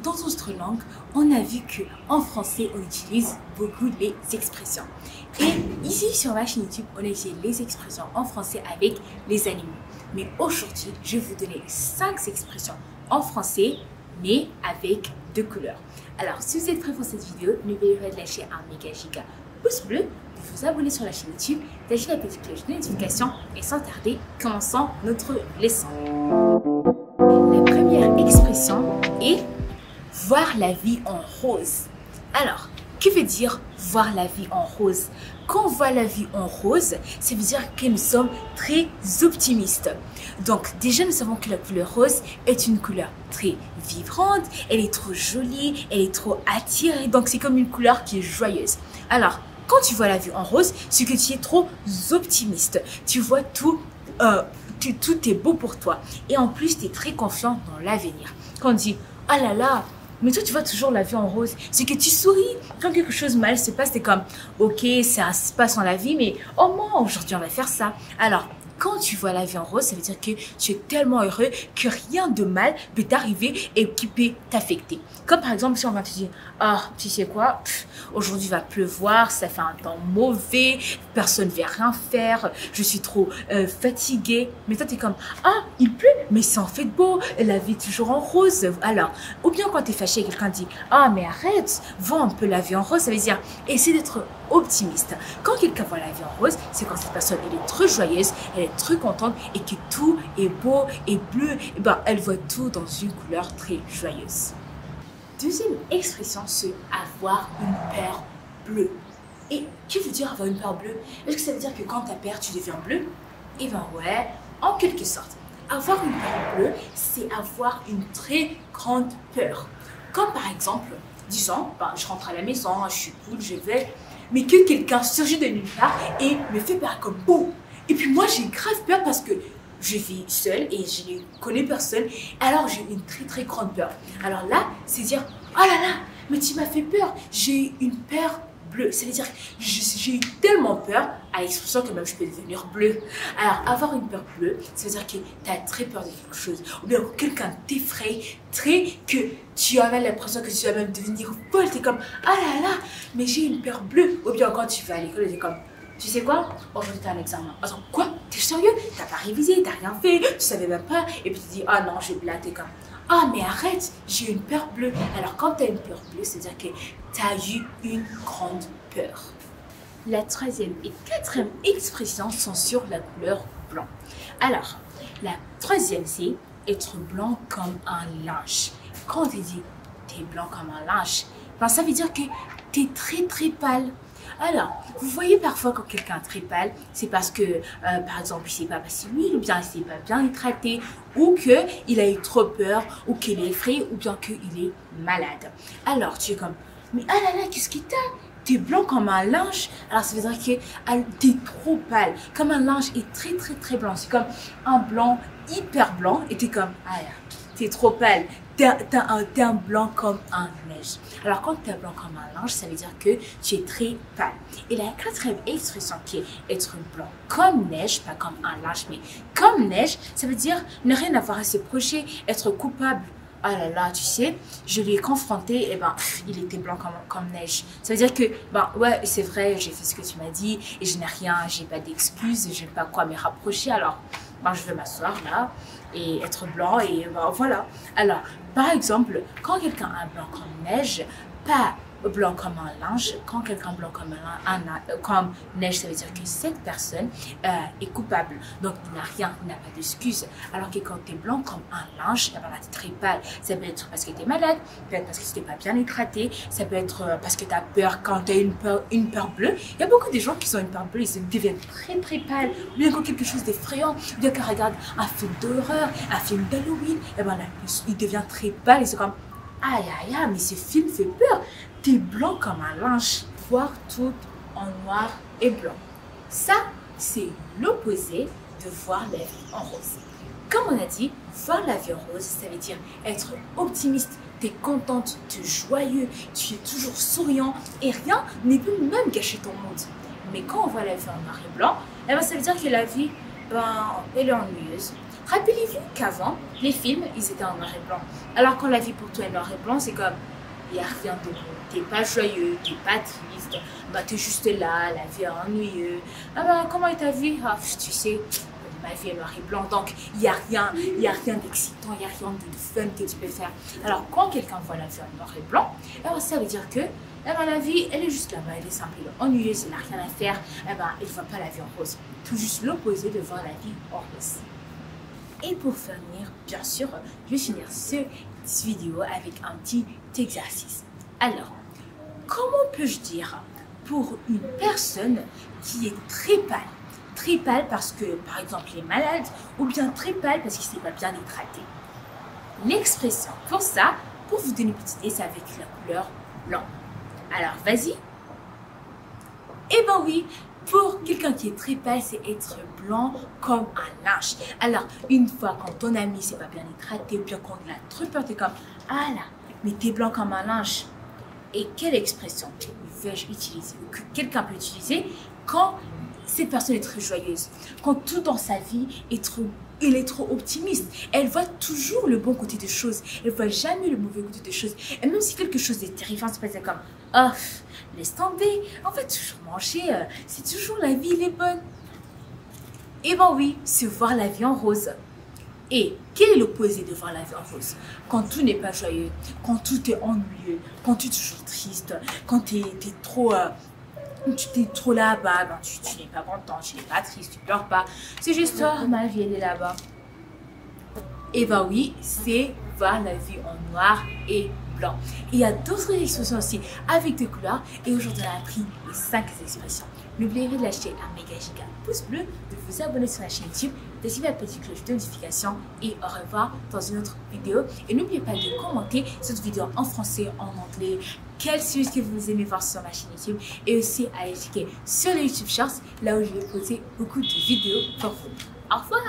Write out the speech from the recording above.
dans d'autres langues, on a vu qu'en français, on utilise beaucoup les expressions. Et ici, sur ma chaîne YouTube, on utilise les expressions en français avec les animaux. Mais aujourd'hui, je vais vous donner 5 expressions en français, mais avec 2 couleurs. Alors, si vous êtes prêts pour cette vidéo, n'oubliez pas de lâcher un méga giga pouce bleu, de vous abonner sur la chaîne YouTube, d'activer la petite cloche de notification et sans tarder, commençons notre leçon. La première expression est voir la vie en rose. Alors, que veut dire voir la vie en rose? Quand on voit la vie en rose, ça veut dire que nous sommes très optimistes. Donc déjà, nous savons que la couleur rose est une couleur très vibrante, elle est trop jolie, elle est trop attirée, donc c'est comme une couleur qui est joyeuse. Alors, quand tu vois la vie en rose, c'est que tu es trop optimiste. Tu vois tout est beau pour toi. Et en plus, tu es très confiant dans l'avenir. Quand on dit, ah là là, mais toi, tu vois toujours la vie en rose. C'est que tu souris. Quand quelque chose mal se passe, t'es comme, ok, ça se passe dans la vie, mais oh moi, aujourd'hui, on va faire ça. Alors, quand tu vois la vie en rose, ça veut dire que tu es tellement heureux que rien de mal peut t'arriver et qui peut t'affecter. Comme par exemple, si on va te dire, ah, tu sais quoi, aujourd'hui va pleuvoir, ça fait un temps mauvais, personne ne va rien faire, je suis trop fatiguée. Mais toi, tu es comme, ah, il pleut, mais c'est en fait beau, la vie est toujours en rose. Alors, ou bien quand tu es fâché, quelqu'un dit, ah, mais arrête, vois un peu la vie en rose, ça veut dire, essaie d'être optimiste. Quand quelqu'un voit la vie en rose, c'est quand cette personne, elle est très joyeuse, elle est très contente et que tout est beau et bleu, et ben, elle voit tout dans une couleur très joyeuse. Deuxième expression, c'est avoir une peur bleue. Et que veut dire avoir une peur bleue? Est-ce que ça veut dire que quand tu as peur, tu deviens bleu? Eh bien ouais, en quelque sorte. Avoir une peur bleue, c'est avoir une très grande peur. Comme par exemple, disons, ben, je rentre à la maison, je suis cool, je vais, mais que quelqu'un surgit de nulle part et me fait peur comme boum. Et puis moi, j'ai grave peur parce que je vis seule et je ne connais personne. Alors, j'ai une très très grande peur. Alors là, c'est dire, oh là là, mais tu m'as fait peur. J'ai une peur bleue. Ça veut dire que j'ai eu tellement peur à l'expression que même je peux devenir bleu. Alors, avoir une peur bleue, ça veut dire que tu as très peur de quelque chose. Ou bien que quelqu'un t'effraie, que tu as l'impression que tu vas même devenir folle. Tu es comme, oh là là, mais j'ai une peur bleue. Ou bien quand tu vas à l'école, tu es comme, tu sais quoi? Aujourd'hui, tu as un examen. Attends, quoi? T'es sérieux? T'as pas révisé, t'as rien fait, tu savais même pas. Et puis tu dis, ah non, j'ai blaté comme, ah mais arrête, j'ai une peur bleue. Alors quand t'as une peur bleue, c'est-à-dire que t'as eu une grande peur. La troisième et quatrième expression sont sur la couleur blanc. Alors, la troisième, c'est être blanc comme un linge. Quand on te dit, t'es blanc comme un linge, ben, ça veut dire que t'es très très pâle. Alors, vous voyez parfois quand quelqu'un est très pâle, c'est parce que, par exemple, il ne s'est pas passé l'huile, ou bien il ne s'est pas bien hydraté, ou qu'il a eu trop peur, ou qu'il est effrayé, ou bien qu'il est malade. Alors, tu es comme, mais ah là là, qu'est-ce qui t'a? T'es blanc comme un linge. Alors, ça veut dire que t'es trop pâle. Comme un linge est très très très blanc. C'est comme un blanc hyper blanc, et t'es comme, ah là, t'es trop pâle. T'es un blanc comme un neige. Alors, quand tu es blanc comme un linge, ça veut dire que tu es très pâle. Et la quatrième expression qui est être blanc comme neige, pas comme un linge, mais comme neige, ça veut dire ne rien avoir à se reprocher, être coupable. Ah là là, tu sais, je l'ai confronté, et ben, il était blanc comme neige. Ça veut dire que, ben, ouais, c'est vrai, j'ai fait ce que tu m'as dit, et je n'ai rien, j'ai pas d'excuses, je n'ai pas quoi me rapprocher, alors, ben, je vais m'asseoir là, et être blanc, et ben, voilà. Alors, par exemple, quand quelqu'un a blanc comme neige, pas blanc comme un linge, quand quelqu'un blanc comme neige, ça veut dire que cette personne est coupable. Donc, il n'a rien, il n'a pas d'excuse. Alors que quand tu es blanc comme un linge, tu es très pâle. Ça peut être parce que tu es malade, peut être parce que tu n'es pas bien hydraté, ça peut être parce que tu as peur quand tu as une peur bleue. Il y a beaucoup de gens qui ont une peur bleue, ils deviennent très très pâles. Ou bien quand quelque chose d'effrayant, ou bien qu'ils regardent un film d'horreur, un film d'Halloween, et ben là, il devient très pâle et c'est comme, aïe aïe aïe, mais ce film fait peur. T'es blanc comme un linge, voir tout en noir et blanc. Ça, c'est l'opposé de voir la vie en rose. Comme on a dit, voir la vie en rose, ça veut dire être optimiste, t'es contente, tu es joyeux, tu es toujours souriant et rien ne peut même gâcher ton monde. Mais quand on voit la vie en noir et blanc, eh ben, ça veut dire que la vie, ben, elle est ennuyeuse. Rappelez-vous qu'avant, les films, ils étaient en noir et blanc. Alors quand la vie pour toi est noir et blanc, c'est comme, il n'y a rien de bon. T'es pas joyeux, t'es pas triste, bah t'es juste là, la vie est ennuyeuse. Ah bah comment est ta vie? Ah, tu sais, ma vie est noir et blanc, donc il n'y a rien d'excitant, il n'y a rien de fun que tu peux faire. Alors quand quelqu'un voit la vie en noir et blanc, alors ça veut dire que la vie, elle est juste là-bas, elle est simple, elle est ennuyeuse, elle n'a rien à faire, elle ne voit pas la vie en rose. Tout juste l'opposé de voir la vie en rose. Et pour finir, bien sûr, je vais finir cette vidéo avec un petit exercice. Alors, comment peux-je dire pour une personne qui est très pâle parce que, par exemple, il est malade, ou bien très pâle parce qu'il ne s'est pas bien hydraté? L'expression pour ça, pour vous donner une petite idée, c'est avec la couleur blanc. Alors, vas-y. Eh ben oui, pour quelqu'un qui est très pâle, c'est être blanc comme un linge. Alors, une fois quand ton ami s'est pas bien hydraté, ou bien quand il a trop peur, t'es comme, ah là, mais t'es blanc comme un linge. Et quelle expression vais-je utiliser, ou que quelqu'un peut utiliser quand cette personne est très joyeuse, quand tout dans sa vie elle est trop optimiste. Elle voit toujours le bon côté des choses. Elle voit jamais le mauvais côté des choses. Et même si quelque chose est terrifiant, c'est pas comme, oh, laisse tomber, on va toujours manger, c'est toujours la vie, elle est bonne. Eh ben oui, c'est voir la vie en rose. Et quel est l'opposé de voir la vie en rose? Quand tout n'est pas joyeux, quand tout est ennuyeux, quand tu es toujours triste, quand tu es trop là-bas, ben tu n'es pas content, tu n'es pas triste, tu pleures pas. C'est juste, oh, ma vie, elle est là-bas. Et ben oui, c'est voir la vie en noir et blanc. Et il y a d'autres expressions aussi avec des couleurs. Et aujourd'hui, on a appris les 5 expressions. N'oubliez pas de lâcher un méga giga pouce bleu, de vous abonner sur la chaîne YouTube, d'activer la petite cloche de notification et au revoir dans une autre vidéo. Et n'oubliez pas de commenter cette vidéo en français, en anglais, quel sujet que vous aimez voir sur ma chaîne YouTube et aussi à aller checker sur les YouTube Shorts, là où je vais poser beaucoup de vidéos pour vous. Au revoir!